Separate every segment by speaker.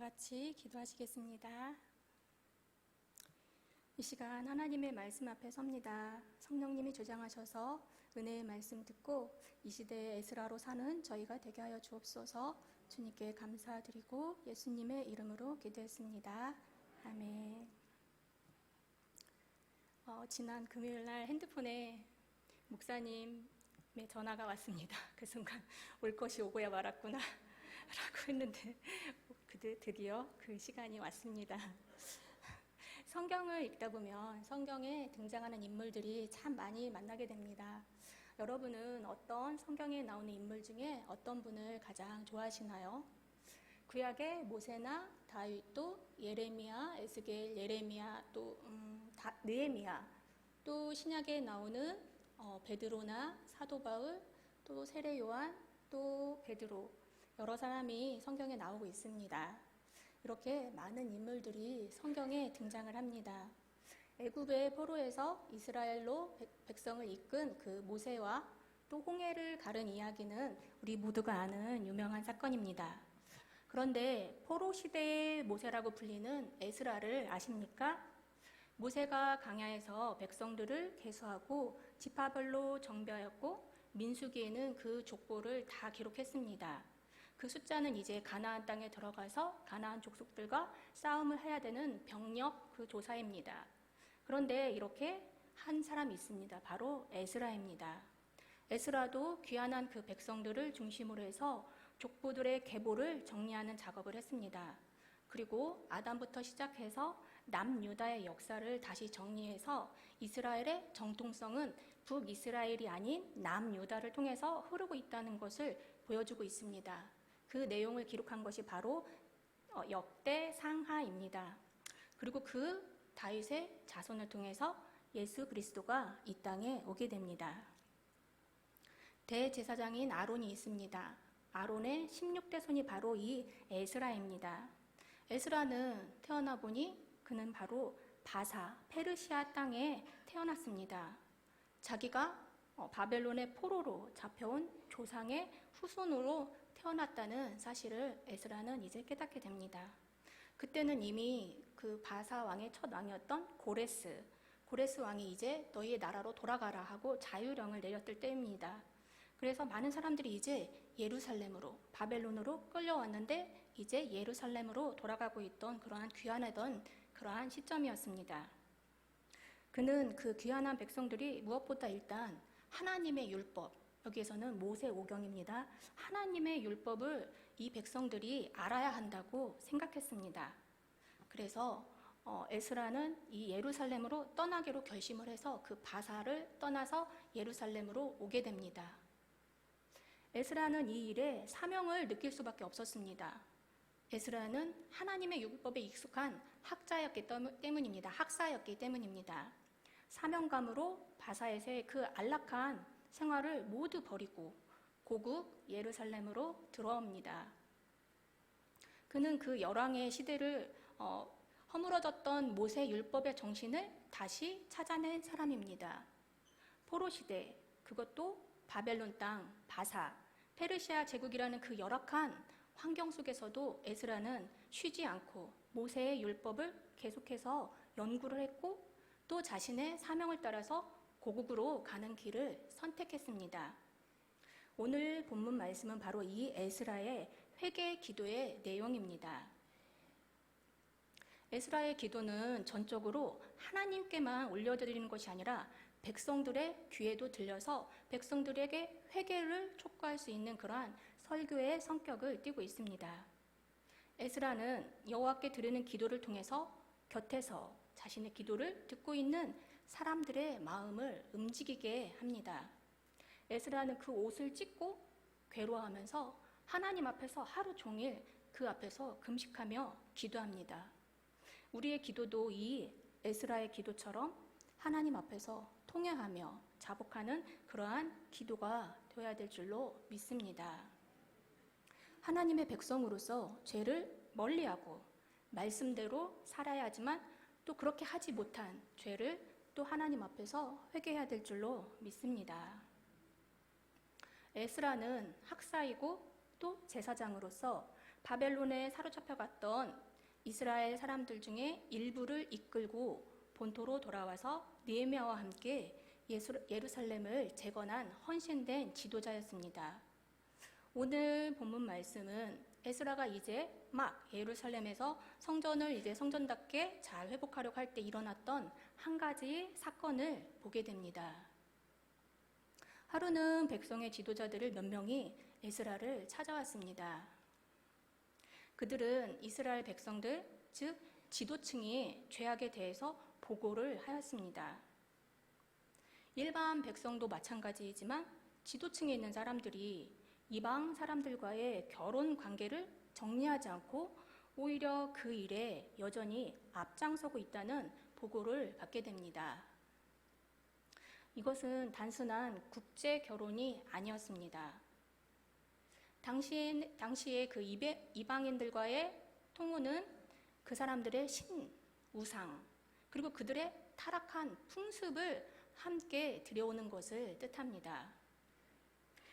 Speaker 1: 같이 기도하시겠습니다. 이 시간 하나님의 말씀 앞에 섭니다. 성령님이 주장하셔서 은혜의 말씀 듣고 이 시대의 에스라로 사는 저희가 되게 하여 주옵소서. 주님께 감사드리고 예수님의 이름으로 기도했습니다. 아멘. 지난 금요일날 핸드폰에 목사님의 전화가 왔습니다. 그 순간 올 것이 오고야 말았구나 라고 했는데 드디어 그 시간이 왔습니다. 성경을 읽다 보면 성경에 등장하는 인물들이 참 많이 만나게 됩니다. 여러분은 어떤 성경에 나오는 인물 중에 어떤 분을 가장 좋아하시나요? 구약의 모세나 다윗도 예레미야, 에스겔, 예레미야, 또 느헤미야, 또 신약에 나오는 베드로나 사도 바울, 또 세례 요한, 또 베드로, 여러 사람이 성경에 나오고 있습니다. 이렇게 많은 인물들이 성경에 등장을 합니다. 애굽의 포로에서 이스라엘로 백성을 이끈 그 모세와 또 홍해를 가른 이야기는 우리 모두가 아는 유명한 사건입니다. 그런데 포로 시대의 모세라고 불리는 에스라를 아십니까? 모세가 광야에서 백성들을 계수하고 지파별로 정비하였고 민수기에는 그 족보를 다 기록했습니다. 그 숫자는 이제 가나안 땅에 들어가서 가나안 족속들과 싸움을 해야 되는 병력 그 조사입니다. 그런데 이렇게 한 사람이 있습니다. 바로 에스라입니다. 에스라도 귀환한 그 백성들을 중심으로 해서 족보들의 계보를 정리하는 작업을 했습니다. 그리고 아담부터 시작해서 남유다의 역사를 다시 정리해서 이스라엘의 정통성은 북이스라엘이 아닌 남유다를 통해서 흐르고 있다는 것을 보여주고 있습니다. 그 내용을 기록한 것이 바로 역대상하입니다. 그리고 그 다윗의 자손을 통해서 예수 그리스도가 이 땅에 오게 됩니다. 대제사장인 아론이 있습니다. 아론의 16대 손이 바로 이 에스라입니다. 에스라는 태어나 보니 그는 바로 바사, 페르시아 땅에 태어났습니다. 자기가 바벨론의 포로로 잡혀온 조상의 후손으로 태어났다는 사실을 에스라는 이제 깨닫게 됩니다. 그때는 이미 그 바사 왕의 첫 왕이었던 고레스 왕이 이제 너희의 나라로 돌아가라 하고 자유령을 내렸을 때입니다. 그래서 많은 사람들이 이제 예루살렘으로, 바벨론으로 끌려왔는데 이제 예루살렘으로 돌아가고 있던 그러한 귀환하던 그러한 시점이었습니다. 그는 그 귀환한 백성들이 무엇보다 일단 하나님의 율법, 여기에서는 모세오경입니다. 하나님의 율법을 이 백성들이 알아야 한다고 생각했습니다. 그래서 에스라는 이 예루살렘으로 떠나기로 결심을 해서 그 바사를 떠나서 예루살렘으로 오게 됩니다. 에스라는 이 일에 사명을 느낄 수밖에 없었습니다. 에스라는 하나님의 율법에 익숙한 학자였기 때문입니다. 학사였기 때문입니다. 사명감으로 바사에서의 그 안락한 생활을 모두 버리고 고국 예루살렘으로 들어옵니다. 그는 그 열왕의 시대를 허물어졌던 모세 율법의 정신을 다시 찾아낸 사람입니다. 포로 시대, 그것도 바벨론 땅, 바사, 페르시아 제국이라는 그 열악한 환경 속에서도 에스라는 쉬지 않고 모세의 율법을 계속해서 연구를 했고 또 자신의 사명을 따라서 고국으로 가는 길을 선택했습니다. 오늘 본문 말씀은 바로 이 에스라의 회개 기도의 내용입니다. 에스라의 기도는 전적으로 하나님께만 올려드리는 것이 아니라 백성들의 귀에도 들려서 백성들에게 회개를 촉구할 수 있는 그러한 설교의 성격을 띠고 있습니다. 에스라는 여호와께 드리는 기도를 통해서 곁에서 자신의 기도를 듣고 있는 사람들의 마음을 움직이게 합니다. 에스라는 그 옷을 찢고 괴로워하면서 하나님 앞에서 하루 종일 그 앞에서 금식하며 기도합니다. 우리의 기도도 이 에스라의 기도처럼 하나님 앞에서 통회하며 자복하는 그러한 기도가 되어야 될 줄로 믿습니다. 하나님의 백성으로서 죄를 멀리하고 말씀대로 살아야 하지만 또 그렇게 하지 못한 죄를 또 하나님 앞에서 회개해야 될 줄로 믿습니다. 에스라는 학사이고 또 제사장으로서 바벨론에 사로잡혀갔던 이스라엘 사람들 중에 일부를 이끌고 본토로 돌아와서 느헤미야와 함께 예루살렘을 재건한 헌신된 지도자였습니다. 오늘 본문 말씀은 에스라가 이제 막 예루살렘에서 성전을 이제 성전답게 잘 회복하려고 할 때 일어났던 한 가지 사건을 보게 됩니다. 하루는 백성의 지도자들을 몇 명이 에스라를 찾아왔습니다. 그들은 이스라엘 백성들, 즉 지도층이 죄악에 대해서 보고를 하였습니다. 일반 백성도 마찬가지이지만 지도층에 있는 사람들이 이방 사람들과의 결혼 관계를 정리하지 않고 오히려 그 일에 여전히 앞장서고 있다는 보고를 받게 됩니다. 이것은 단순한 국제 결혼이 아니었습니다. 당시에 그 이방인들과의 통혼은 그 사람들의 신, 우상, 그리고 그들의 타락한 풍습을 함께 들여오는 것을 뜻합니다.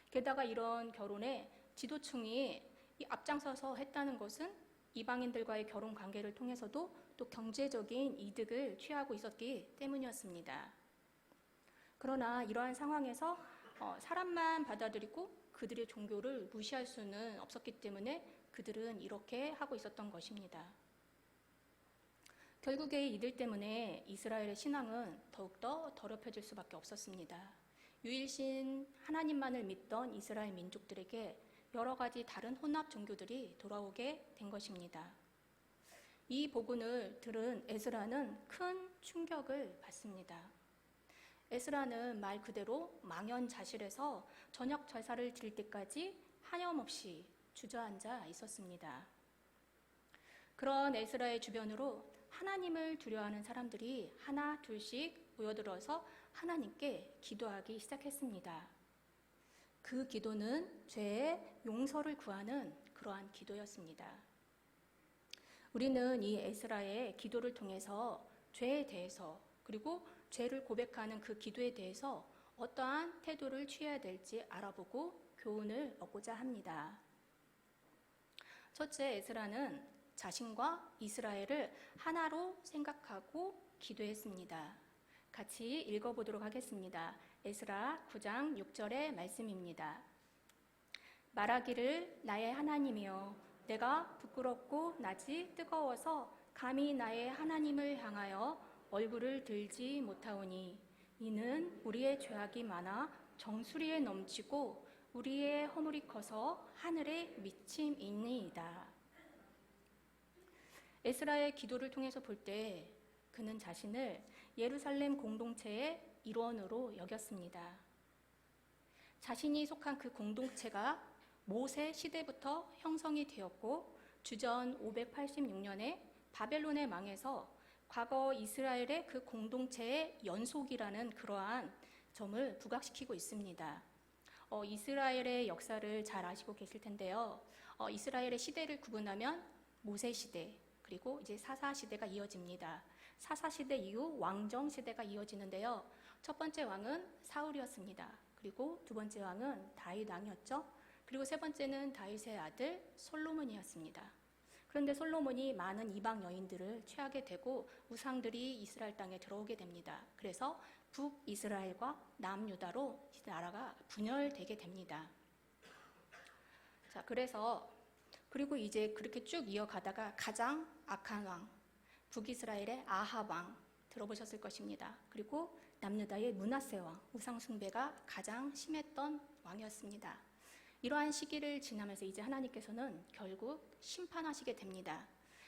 Speaker 1: 게다가 이런 결혼에 지도층이 앞장서서 했다는 것은 이방인들과의 결혼 관계를 통해서도 또 경제적인 이득을 취하고 있었기 때문이었습니다. 그러나 이러한 상황에서 사람만 받아들이고 그들의 종교를 무시할 수는 없었기 때문에 그들은 이렇게 하고 있었던 것입니다. 결국에 이들 때문에 이스라엘의 신앙은 더욱더 더럽혀질 수밖에 없었습니다. 유일신 하나님만을 믿던 이스라엘 민족들에게 여러 가지 다른 혼합 종교들이 돌아오게 된 것입니다. 이 복음을 들은 에스라는 큰 충격을 받습니다. 에스라는 말 그대로 망연자실해서 저녁 제사를 드릴 때까지 하염없이 주저앉아 있었습니다. 그런 에스라의 주변으로 하나님을 두려워하는 사람들이 하나 둘씩 모여들어서 하나님께 기도하기 시작했습니다. 그 기도는 죄의 용서를 구하는 그러한 기도였습니다. 우리는 이 에스라의 기도를 통해서 죄에 대해서 그리고 죄를 고백하는 그 기도에 대해서 어떠한 태도를 취해야 될지 알아보고 교훈을 얻고자 합니다. 첫째, 에스라는 자신과 이스라엘을 하나로 생각하고 기도했습니다. 같이 읽어보도록 하겠습니다. 에스라 9장 6절의 말씀입니다. 말하기를 나의 하나님이여 내가 부끄럽고 낯이 뜨거워서 감히 나의 하나님을 향하여 얼굴을 들지 못하오니 이는 우리의 죄악이 많아 정수리에 넘치고 우리의 허물이 커서 하늘에 미침이니이다. 에스라의 기도를 통해서 볼 때 그는 자신을 예루살렘 공동체의 일원으로 여겼습니다. 자신이 속한 그 공동체가 모세 시대부터 형성이 되었고 주전 586년에 바벨론에 망해서 과거 이스라엘의 그 공동체의 연속이라는 그러한 점을 부각시키고 있습니다. 이스라엘의 역사를 잘 아시고 계실 텐데요. 이스라엘의 시대를 구분하면 모세 시대, 그리고 이제 사사 시대가 이어집니다. 사사 시대 이후 왕정 시대가 이어지는데요. 첫 번째 왕은 사울이었습니다. 그리고 두 번째 왕은 다윗 왕이었죠. 그리고 세 번째는 다윗의 아들 솔로몬이었습니다. 그런데 솔로몬이 많은 이방 여인들을 취하게 되고 우상들이 이스라엘 땅에 들어오게 됩니다. 그래서 북이스라엘과 남유다로 나라가 분열되게 됩니다. 자, 그리고 이제 그렇게 쭉 이어가다가 가장 악한 왕, 북이스라엘의 아합 왕 들어보셨을 것입니다. 그리고 남유다의 므낫세 왕, 우상 숭배가 가장 심했던 왕이었습니다. 이러한 시기를 지나면서 이제 하나님께서는 결국 심판하시게 됩니다.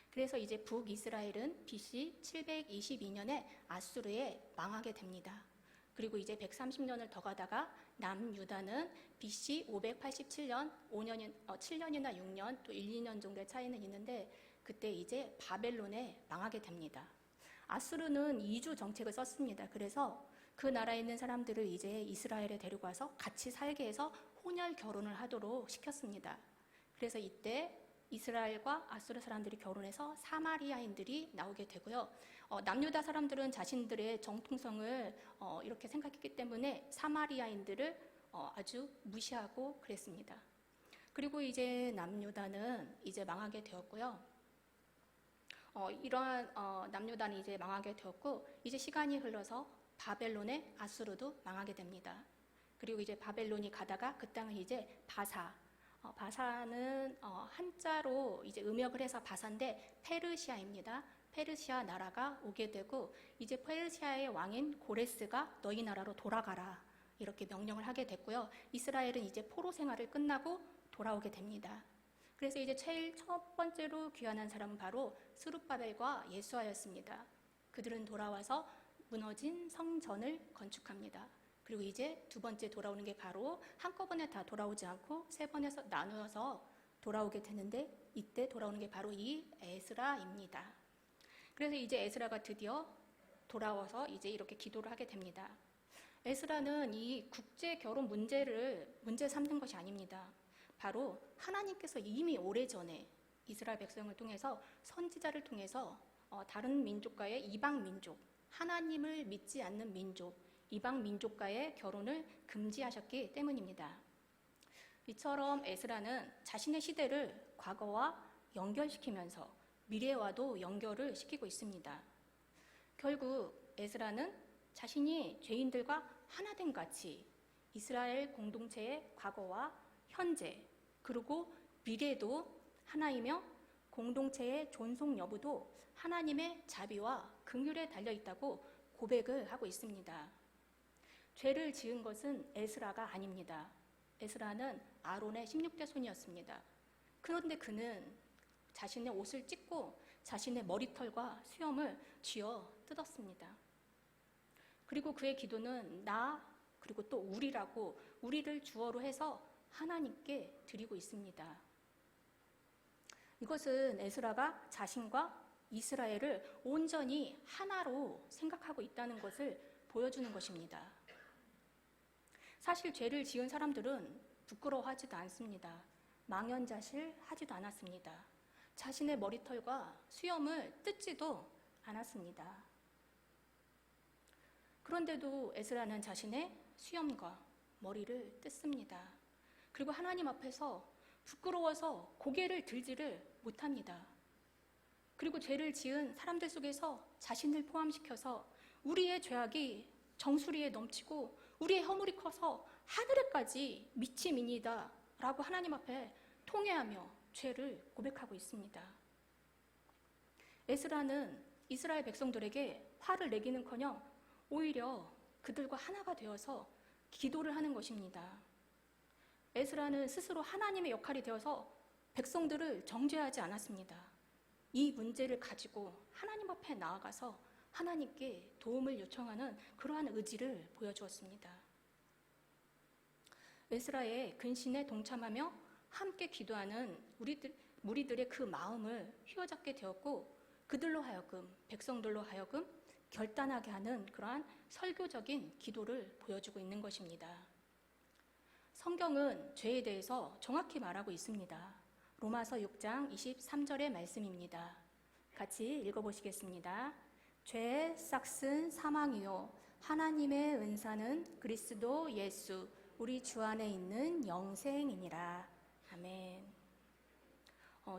Speaker 1: 그래서 이제 북이스라엘은 BC 722년에 아수르에 망하게 됩니다. 그리고 이제 130년을 더 가다가 남유다는 BC 587년, 7년이나 6년, 또 1, 2년 정도의 차이는 있는데 그때 이제 바벨론에 망하게 됩니다. 아수르는 이주 정책을 썼습니다. 그래서 그 나라에 있는 사람들을 이제 이스라엘에 데리고 와서 같이 살게 해서 혼혈 결혼을 하도록 시켰습니다. 그래서 이때 이스라엘과 아수르 사람들이 결혼해서 사마리아인들이 나오게 되고요. 남유다 사람들은 자신들의 정통성을 이렇게 생각했기 때문에 사마리아인들을 아주 무시하고 그랬습니다. 그리고 이제 남유다는 이제 망하게 되었고요. 이러한 남유다는 이제 망하게 되었고, 이제 시간이 흘러서 바벨론의 아수르도 망하게 됩니다. 그리고 이제 바벨론이 가다가 그 땅을 이제 바사는 한자로 이제 음역을 해서 바사인데 페르시아입니다. 페르시아 나라가 오게 되고, 이제 페르시아의 왕인 고레스가 너희 나라로 돌아가라 이렇게 명령을 하게 됐고요. 이스라엘은 이제 포로 생활을 끝나고 돌아오게 됩니다. 그래서 이제 제일 첫 번째로 귀환한 사람은 바로 스룹바벨과 예수아였습니다. 그들은 돌아와서 무너진 성전을 건축합니다. 그리고 이제 두 번째 돌아오는 게 바로 한꺼번에 다 돌아오지 않고 세 번에서 나누어서 돌아오게 되는데, 이때 돌아오는 게 바로 이 에스라입니다. 그래서 이제 에스라가 드디어 돌아와서 이제 이렇게 기도를 하게 됩니다. 에스라는 이 국제 결혼 문제를 문제 삼는 것이 아닙니다. 바로 하나님께서 이미 오래전에 이스라엘 백성을 통해서 선지자를 통해서 다른 민족과의 이방 민족, 하나님을 믿지 않는 민족, 이방 민족과의 결혼을 금지하셨기 때문입니다. 이처럼 에스라는 자신의 시대를 과거와 연결시키면서 미래와도 연결을 시키고 있습니다. 결국 에스라는 자신이 죄인들과 하나됨 같이 이스라엘 공동체의 과거와 현재 그리고 미래도 하나이며 공동체의 존속 여부도 하나님의 자비와 긍휼에 달려있다고 고백을 하고 있습니다. 죄를 지은 것은 에스라가 아닙니다. 에스라는 아론의 16대 손이었습니다. 그런데 그는 자신의 옷을 찢고 자신의 머리털과 수염을 쥐어 뜯었습니다. 그리고 그의 기도는 나 그리고 또 우리라고 우리를 주어로 해서 하나님께 드리고 있습니다. 이것은 에스라가 자신과 이스라엘을 온전히 하나로 생각하고 있다는 것을 보여주는 것입니다. 사실 죄를 지은 사람들은 부끄러워하지도 않습니다. 망연자실하지도 않았습니다. 자신의 머리털과 수염을 뜯지도 않았습니다. 그런데도 에스라는 자신의 수염과 머리를 뜯습니다. 그리고 하나님 앞에서 부끄러워서 고개를 들지를 못합니다. 그리고 죄를 지은 사람들 속에서 자신을 포함시켜서 우리의 죄악이 정수리에 넘치고 우리의 허물이 커서 하늘에까지 미치미니다 라고 하나님 앞에 통회하며 죄를 고백하고 있습니다. 에스라는 이스라엘 백성들에게 화를 내기는커녕 오히려 그들과 하나가 되어서 기도를 하는 것입니다. 에스라는 스스로 하나님의 역할이 되어서 백성들을 정죄하지 않았습니다. 이 문제를 가지고 하나님 앞에 나아가서 하나님께 도움을 요청하는 그러한 의지를 보여주었습니다. 에스라의 근신에 동참하며 함께 기도하는 무리들의 그 마음을 휘어잡게 되었고, 그들로 하여금, 백성들로 하여금 결단하게 하는 그러한 설교적인 기도를 보여주고 있는 것입니다. 성경은 죄에 대해서 정확히 말하고 있습니다. 로마서 6장 23절의 말씀입니다. 같이 읽어보시겠습니다. 죄의 싹슨 사망이요 하나님의 은사는 그리스도 예수 우리 주 안에 있는 영생이니라. 아멘.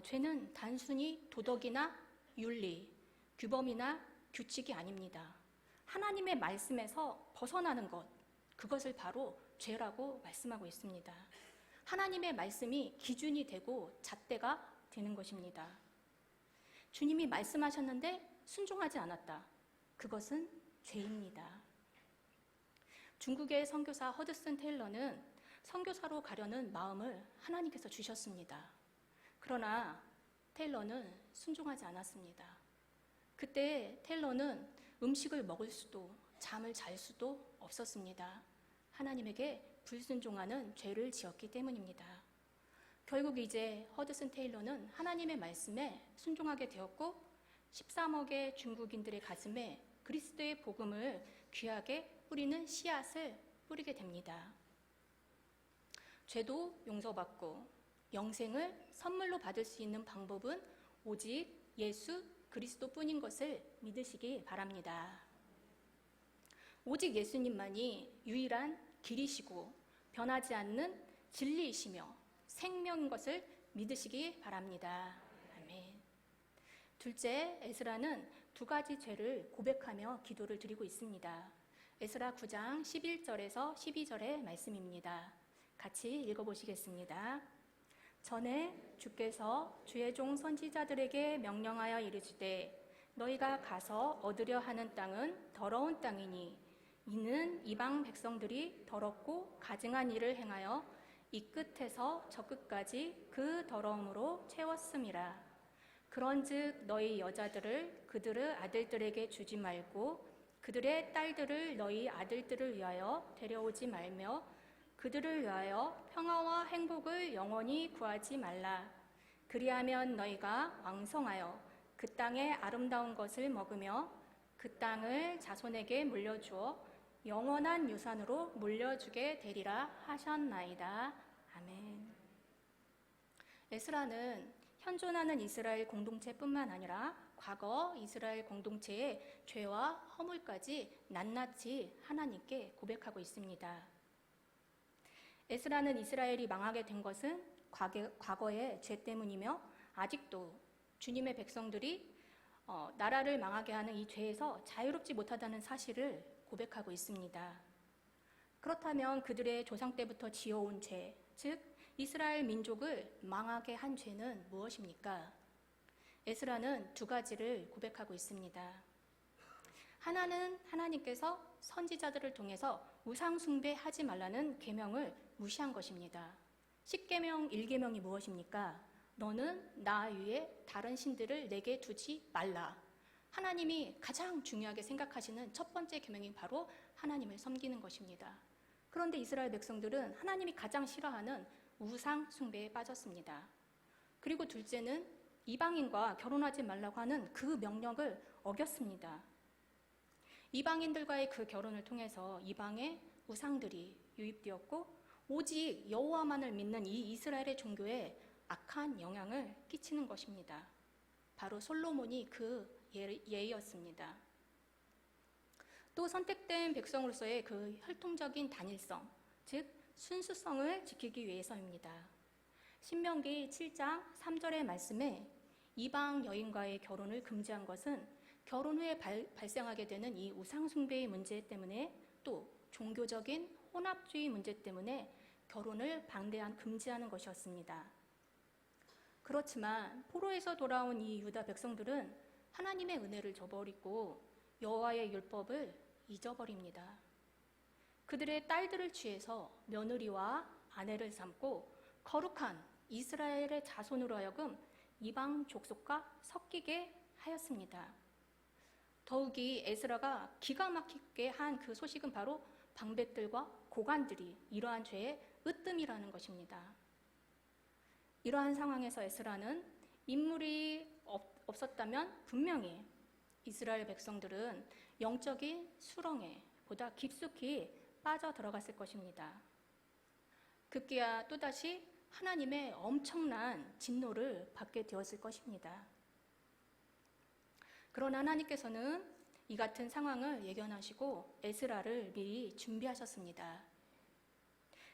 Speaker 1: 죄는 단순히 도덕이나 윤리, 규범이나 규칙이 아닙니다. 하나님의 말씀에서 벗어나는 것, 그것을 바로 죄라고 말씀하고 있습니다. 하나님의 말씀이 기준이 되고 잣대가 되는 것입니다. 주님이 말씀하셨는데 순종하지 않았다. 그것은 죄입니다. 중국의 선교사 허드슨 테일러는 선교사로 가려는 마음을 하나님께서 주셨습니다. 그러나 테일러는 순종하지 않았습니다. 그때 테일러는 음식을 먹을 수도 잠을 잘 수도 없었습니다. 하나님에게 불순종하는 죄를 지었기 때문입니다. 결국 이제 허드슨 테일러는 하나님의 말씀에 순종하게 되었고 13억의 중국인들의 가슴에 그리스도의 복음을 귀하게 뿌리는 씨앗을 뿌리게 됩니다. 죄도 용서받고 영생을 선물로 받을 수 있는 방법은 오직 예수 그리스도뿐인 것을 믿으시기 바랍니다. 오직 예수님만이 유일한 길이시고 변하지 않는 진리이시며 생명인 것을 믿으시기 바랍니다. 아멘. 둘째, 에스라는 두 가지 죄를 고백하며 기도를 드리고 있습니다. 에스라 9장 11절에서 12절의 말씀입니다. 같이 읽어보시겠습니다. 전에 주께서 주의 종 선지자들에게 명령하여 이르시되 너희가 가서 얻으려 하는 땅은 더러운 땅이니 이는 이방 백성들이 더럽고 가증한 일을 행하여 이 끝에서 저 끝까지 그 더러움으로 채웠음이라. 그런즉 너희 여자들을 그들의 아들들에게 주지 말고 그들의 딸들을 너희 아들들을 위하여 데려오지 말며 그들을 위하여 평화와 행복을 영원히 구하지 말라. 그리하면 너희가 왕성하여 그 땅의 아름다운 것을 먹으며 그 땅을 자손에게 물려주어 영원한 유산으로 물려주게 되리라 하셨나이다. 아멘. 에스라는 현존하는 이스라엘 공동체뿐만 아니라 과거 이스라엘 공동체의 죄와 허물까지 낱낱이 하나님께 고백하고 있습니다. 에스라는 이스라엘이 망하게 된 것은 과거의 죄 때문이며 아직도 주님의 백성들이 나라를 망하게 하는 이 죄에서 자유롭지 못하다는 사실을 고백하고 있습니다. 그렇다면 그들의 조상 때부터 지어온 죄, 즉 이스라엘 민족을 망하게 한 죄는 무엇입니까? 에스라는 두 가지를 고백하고 있습니다. 하나는 하나님께서 선지자들을 통해서 우상 숭배하지 말라는 계명을 무시한 것입니다. 10계명 1계명이 무엇입니까? 너는 나 위에 다른 신들을 내게 두지 말라. 하나님이 가장 중요하게 생각하시는 첫 번째 계명이 바로 하나님을 섬기는 것입니다. 그런데 이스라엘 백성들은 하나님이 가장 싫어하는 우상 숭배에 빠졌습니다. 그리고 둘째는 이방인과 결혼하지 말라고 하는 그 명령을 어겼습니다. 이방인들과의 그 결혼을 통해서 이방의 우상들이 유입되었고 오직 여호와만을 믿는 이 이스라엘의 종교에 악한 영향을 끼치는 것입니다. 바로 솔로몬이 그 예였습니다. 또 선택된 백성으로서의 그 혈통적인 단일성, 즉 순수성을 지키기 위해서입니다. 신명기 7장 3절의 말씀에 이방 여인과의 결혼을 금지한 것은 결혼 후에 발생하게 되는 이 우상 숭배의 문제 때문에 또 종교적인 혼합주의 문제 때문에 결혼을 금지하는 것이었습니다. 그렇지만 포로에서 돌아온 이 유다 백성들은 하나님의 은혜를 저버리고 여호와의 율법을 잊어버립니다. 그들의 딸들을 취해서 며느리와 아내를 삼고 거룩한 이스라엘의 자손으로 하여금 이방 족속과 섞이게 하였습니다. 더욱이 에스라가 기가 막히게 한 그 소식은 바로 방백들과 고관들이 이러한 죄의 으뜸이라는 것입니다. 이러한 상황에서 에스라는 인물이 없었다면 분명히 이스라엘 백성들은 영적인 수렁에 보다 깊숙이 빠져 들어갔을 것입니다. 급기야 또다시 하나님의 엄청난 진노를 받게 되었을 것입니다. 그러나 하나님께서는 이 같은 상황을 예견하시고 에스라를 미리 준비하셨습니다.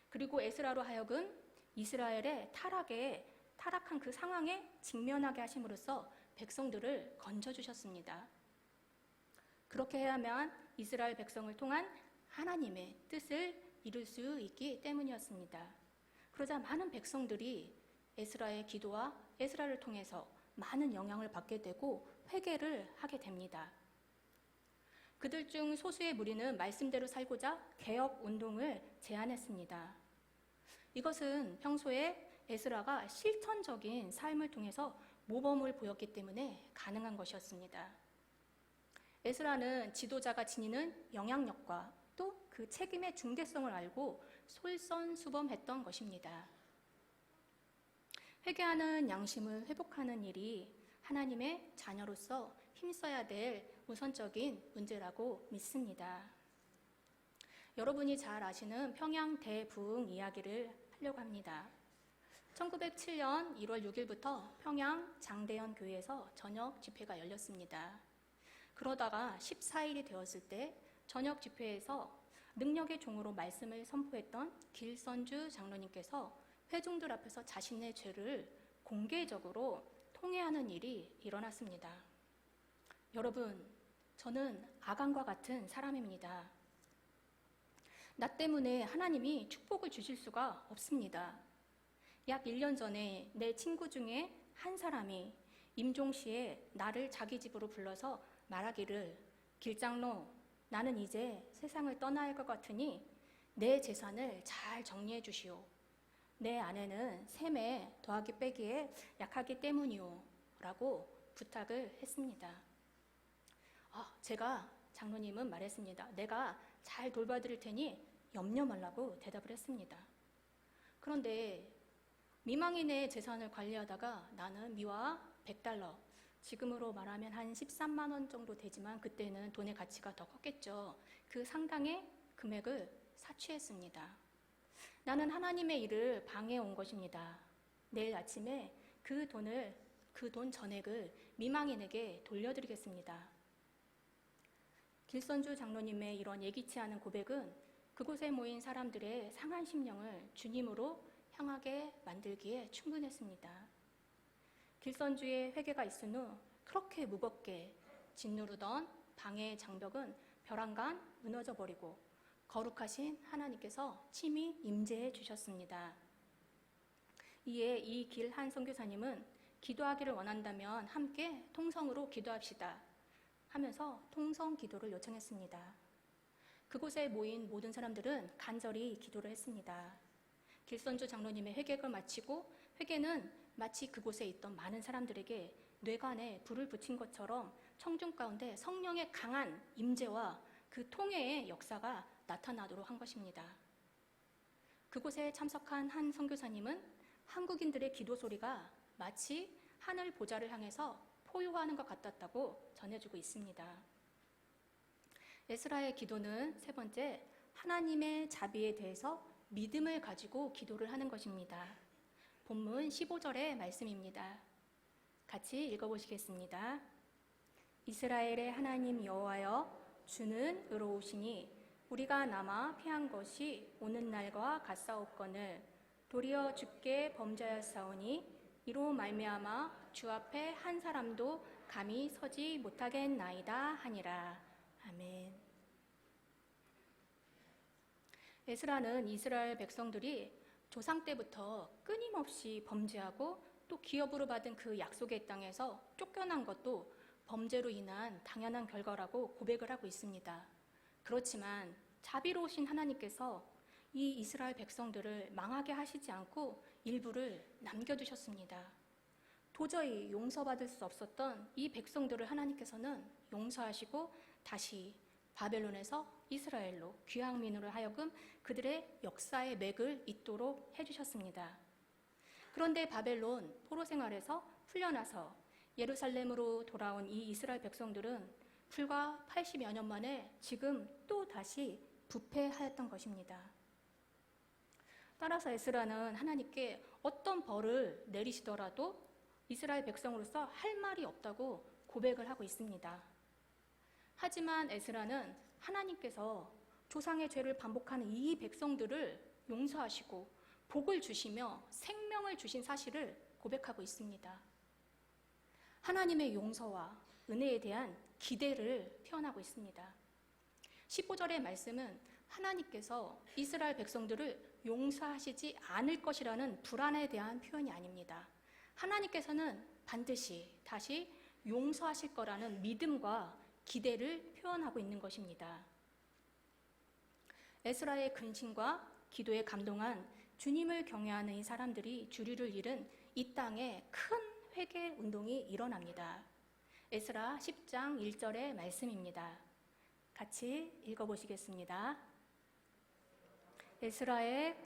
Speaker 1: 그리고 에스라로 하여금 이스라엘의 타락한 그 상황에 직면하게 하심으로써 백성들을 건져주셨습니다. 그렇게 해야만 이스라엘 백성을 통한 하나님의 뜻을 이룰 수 있기 때문이었습니다. 그러자 많은 백성들이 에스라의 기도와 에스라를 통해서 많은 영향을 받게 되고 회개를 하게 됩니다. 그들 중 소수의 무리는 말씀대로 살고자 개혁 운동을 제안했습니다. 이것은 평소에 에스라가 실천적인 삶을 통해서 모범을 보였기 때문에 가능한 것이었습니다. 에스라는 지도자가 지니는 영향력과 또 그 책임의 중대성을 알고 솔선수범했던 것입니다. 회개하는 양심을 회복하는 일이 하나님의 자녀로서 힘써야 될 우선적인 문제라고 믿습니다. 여러분이 잘 아시는 평양 대부흥 이야기를 하려고 합니다. 1907년 1월 6일부터 평양 장대현 교회에서 저녁 집회가 열렸습니다. 그러다가 14일이 되었을 때 저녁 집회에서 능력의 종으로 말씀을 선포했던 길선주 장로님께서 회중들 앞에서 자신의 죄를 공개적으로 통회하는 일이 일어났습니다. 여러분, 저는 아간과 같은 사람입니다. 나 때문에 하나님이 축복을 주실 수가 없습니다. 약 1년 전에 내 친구 중에 한 사람이 임종시에 나를 자기 집으로 불러서 말하기를, 길장로, 나는 이제 세상을 떠나야 할 것 같으니 내 재산을 잘 정리해 주시오. 내 아내는 셈에 더하기 빼기에 약하기 때문이오. 라고 부탁을 했습니다. 제가 장로님은 말했습니다. 내가 잘 돌봐드릴 테니 염려 말라고 대답을 했습니다. 그런데 미망인의 재산을 관리하다가 나는 미화 $100, 지금으로 말하면 한 13만 원 정도 되지만 그때는 돈의 가치가 더 컸겠죠. 그 상당의 금액을 사취했습니다. 나는 하나님의 일을 방해해 온 것입니다. 내일 아침에 그 돈 전액을 미망인에게 돌려드리겠습니다. 길선주 장로님의 이런 예기치 않은 고백은 그곳에 모인 사람들의 상한 심령을 주님으로 향하게 만들기에 충분했습니다. 길선주의 회개가 있은 후 그렇게 무겁게 짓누르던 방해의 장벽은 벼랑간 무너져 버리고 거룩하신 하나님께서 친히 임재해 주셨습니다. 이에 이 길한 선교사님은 기도하기를 원한다면 함께 통성으로 기도합시다 하면서 통성 기도를 요청했습니다. 그곳에 모인 모든 사람들은 간절히 기도를 했습니다. 길선주 장로님의 회개를 마치고 회개는 마치 그곳에 있던 많은 사람들에게 뇌관에 불을 붙인 것처럼 청중 가운데 성령의 강한 임재와 그 통회의 역사가 나타나도록 한 것입니다. 그곳에 참석한 한 선교사님은 한국인들의 기도 소리가 마치 하늘 보좌를 향해서 포효하는 것 같았다고 전해주고 있습니다. 에스라의 기도는 세 번째, 하나님의 자비에 대해서 믿음을 가지고 기도를 하는 것입니다. 본문 15절의 말씀입니다. 같이 읽어보시겠습니다. 이스라엘의 하나님 여호와여, 주는 의로우시니 우리가 남아 피한 것이 오는 날과 같사옵거늘 도리어 주께 범죄하였사오니 이로 말미암아 주 앞에 한 사람도 감히 서지 못하겠나이다 하니라. 아멘. 에스라는 이스라엘 백성들이 조상 때부터 끊임없이 범죄하고 또 기업으로 받은 그 약속의 땅에서 쫓겨난 것도 범죄로 인한 당연한 결과라고 고백을 하고 있습니다. 그렇지만 자비로우신 하나님께서 이 이스라엘 백성들을 망하게 하시지 않고 일부를 남겨두셨습니다. 도저히 용서받을 수 없었던 이 백성들을 하나님께서는 용서하시고 다시 바벨론에서 이스라엘로 귀향민으로 하여금 그들의 역사의 맥을 잇도록 해주셨습니다. 그런데 바벨론 포로 생활에서 풀려나서 예루살렘으로 돌아온 이 이스라엘 백성들은 불과 80여 년 만에 지금 또 다시 부패하였던 것입니다. 따라서 에스라는 하나님께 어떤 벌을 내리시더라도 이스라엘 백성으로서 할 말이 없다고 고백을 하고 있습니다. 하지만 에스라는 하나님께서 조상의 죄를 반복하는 이 백성들을 용서하시고 복을 주시며 생명을 주신 사실을 고백하고 있습니다. 하나님의 용서와 은혜에 대한 기대를 표현하고 있습니다. 15절의 말씀은 하나님께서 이스라엘 백성들을 용서하시지 않을 것이라는 불안에 대한 표현이 아닙니다. 하나님께서는 반드시 다시 용서하실 거라는 믿음과 기대를 표현하고 있는 것입니다. 에스라의 근심과 기도에 감동한 주님을 경외하는 이 사람들이 주류를 잃은 이 땅에 큰 회개 운동이 일어납니다. 에스라 10장 1절의 말씀입니다. 같이 읽어보시겠습니다. 에스라의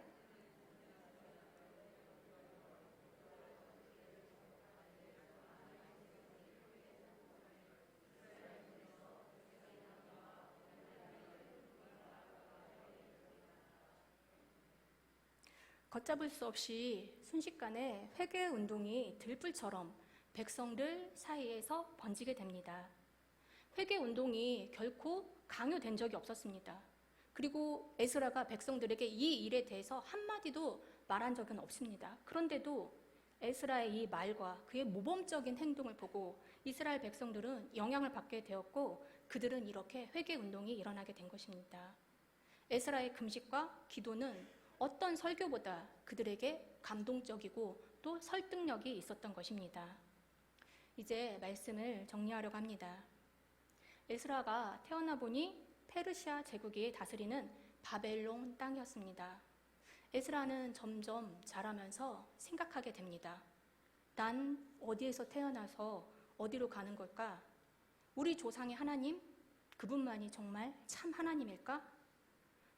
Speaker 1: 걷잡을 수 없이 순식간에 회개 운동이 들불처럼 백성들 사이에서 번지게 됩니다. 회개 운동이 결코 강요된 적이 없었습니다. 그리고 에스라가 백성들에게 이 일에 대해서 한마디도 말한 적은 없습니다. 그런데도 에스라의 이 말과 그의 모범적인 행동을 보고 이스라엘 백성들은 영향을 받게 되었고 그들은 이렇게 회개 운동이 일어나게 된 것입니다. 에스라의 금식과 기도는 어떤 설교보다 그들에게 감동적이고 또 설득력이 있었던 것입니다. 이제 말씀을 정리하려고 합니다. 에스라가 태어나 보니 페르시아 제국이 다스리는 바벨론 땅이었습니다. 에스라는 점점 자라면서 생각하게 됩니다. 난 어디에서 태어나서 어디로 가는 걸까? 우리 조상의 하나님? 그분만이 정말 참 하나님일까?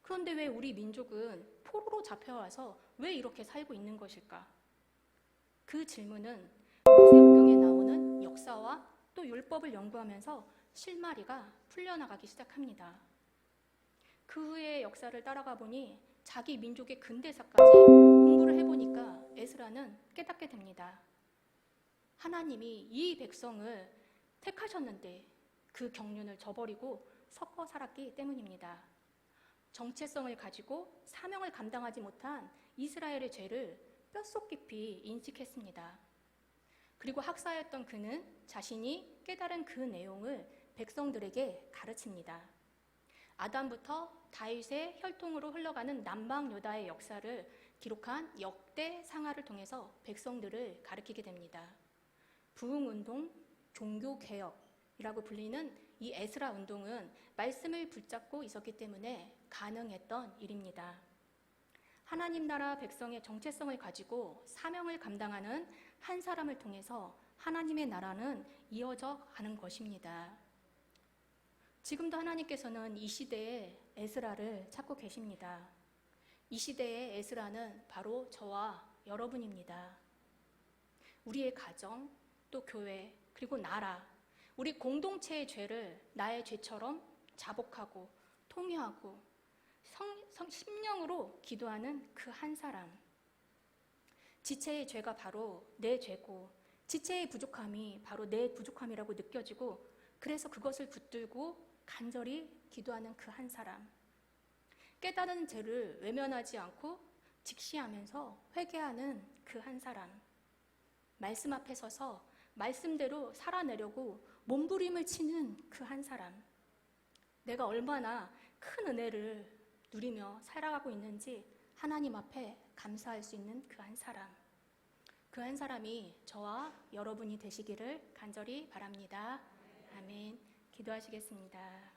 Speaker 1: 그런데 왜 우리 민족은 포로로 잡혀와서 왜 이렇게 살고 있는 것일까? 그 질문은 모세오경에 나오는 역사와 또 율법을 연구하면서 실마리가 풀려나가기 시작합니다. 그 후의 역사를 따라가 보니 자기 민족의 근대사까지 공부를 해보니까 에스라는 깨닫게 됩니다. 하나님이 이 백성을 택하셨는데 그 경륜을 저버리고 섞어 살았기 때문입니다. 정체성을 가지고 사명을 감당하지 못한 이스라엘의 죄를 뼛속 깊이 인식했습니다. 그리고 학사였던 그는 자신이 깨달은 그 내용을 백성들에게 가르칩니다. 아담부터 다윗의 혈통으로 흘러가는 남방 유다의 역사를 기록한 역대 상하를 통해서 백성들을 가르치게 됩니다. 부흥운동, 종교개혁이라고 불리는 이 에스라 운동은 말씀을 붙잡고 있었기 때문에 가능했던 일입니다. 하나님 나라 백성의 정체성을 가지고 사명을 감당하는 한 사람을 통해서 하나님의 나라는 이어져 가는 것입니다. 지금도 하나님께서는 이 시대에 에스라를 찾고 계십니다. 이 시대의 에스라는 바로 저와 여러분입니다. 우리의 가정, 또 교회, 그리고 나라, 우리 공동체의 죄를 나의 죄처럼 자복하고 통회하고 심령으로 기도하는 그 한 사람. 지체의 죄가 바로 내 죄고 지체의 부족함이 바로 내 부족함이라고 느껴지고 그래서 그것을 붙들고 간절히 기도하는 그 한 사람. 깨달은 죄를 외면하지 않고 직시하면서 회개하는 그 한 사람. 말씀 앞에 서서 말씀대로 살아내려고 몸부림을 치는 그 한 사람. 내가 얼마나 큰 은혜를 누리며 살아가고 있는지 하나님 앞에 감사할 수 있는 그 한 사람. 그 한 사람이 저와 여러분이 되시기를 간절히 바랍니다. 아멘. 기도하시겠습니다.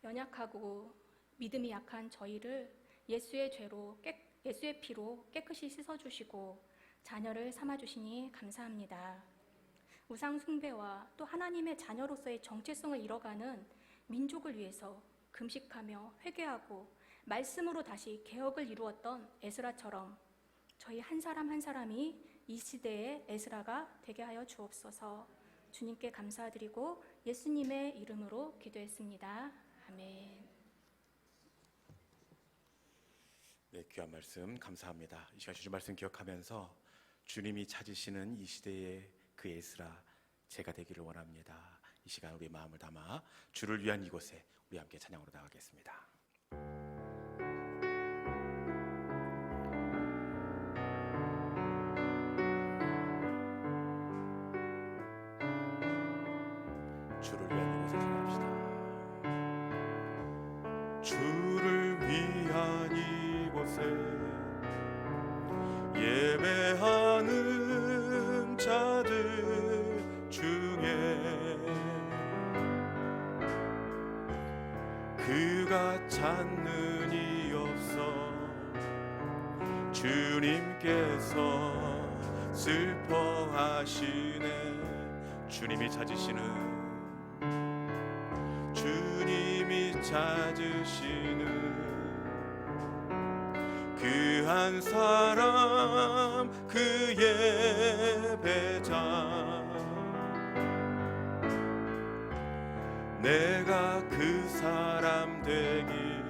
Speaker 1: 연약하고 믿음이 약한 저희를 예수의 피로 깨끗이 씻어주시고 자녀를 삼아주시니 감사합니다. 우상 숭배와 또 하나님의 자녀로서의 정체성을 잃어가는 민족을 위해서 금식하며 회개하고 말씀으로 다시 개혁을 이루었던 에스라처럼 저희 한 사람 한 사람이 이 시대의 에스라가 되게 하여 주옵소서. 주님께 감사드리고 예수님의 이름으로 기도했습니다. 아멘.
Speaker 2: 네, 귀한 말씀 감사합니다. 이 시간 주신 말씀 기억하면서 주님이 찾으시는 이 시대의 그 에스라 제가 되기를 원합니다. 이 시간 우리 마음을 담아 주를 위한 이곳에 우리 함께 찬양으로 나가겠습니다. 주를 위한 이곳에 찬양합시다. 주를 위한 이곳에 예배하는 자들 중에 그가 찾는 이 없어 주님께서 슬퍼하시네. 주님이 찾으시는 그 한 사람 그 예배자 내가 그 사람 되길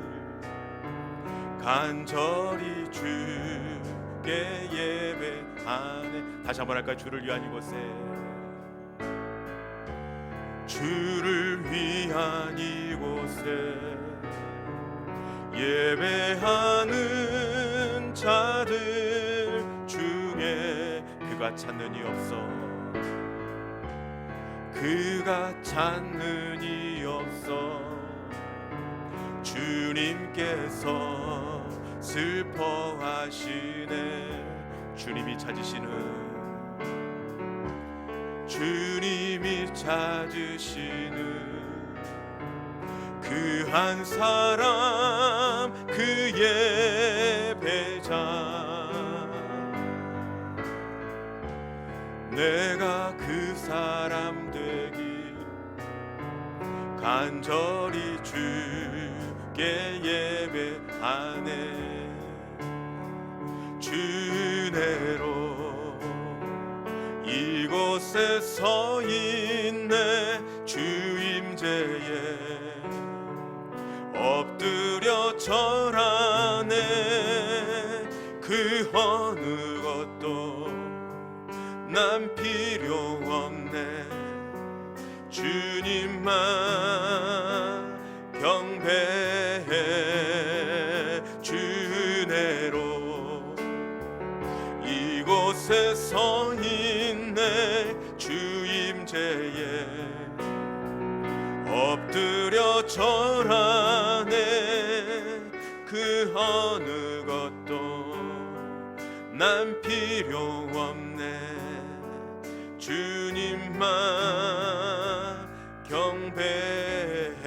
Speaker 2: 간절히 주께 예배하네. 다시 한번 할까요? 주를 위한 이곳에 주를 위한 이곳에 예배하는 그가 찾는 이 없어 그가 찾는 이 없어 주님께서 슬퍼하시네 주님이 찾으시는 그 한 사람 그 예배자 내가 그 사람 되기 간절히 주께 예배하네 주내로 이곳에 서 있네 주 임재에 엎드려 절하네 그 어느 것도 난 필요 없네 주님만 경배해 주내로 이곳에 서 있네 주 임재에 엎드려 절하네 그 어느 것도 난 필요 없네 주님만 경배해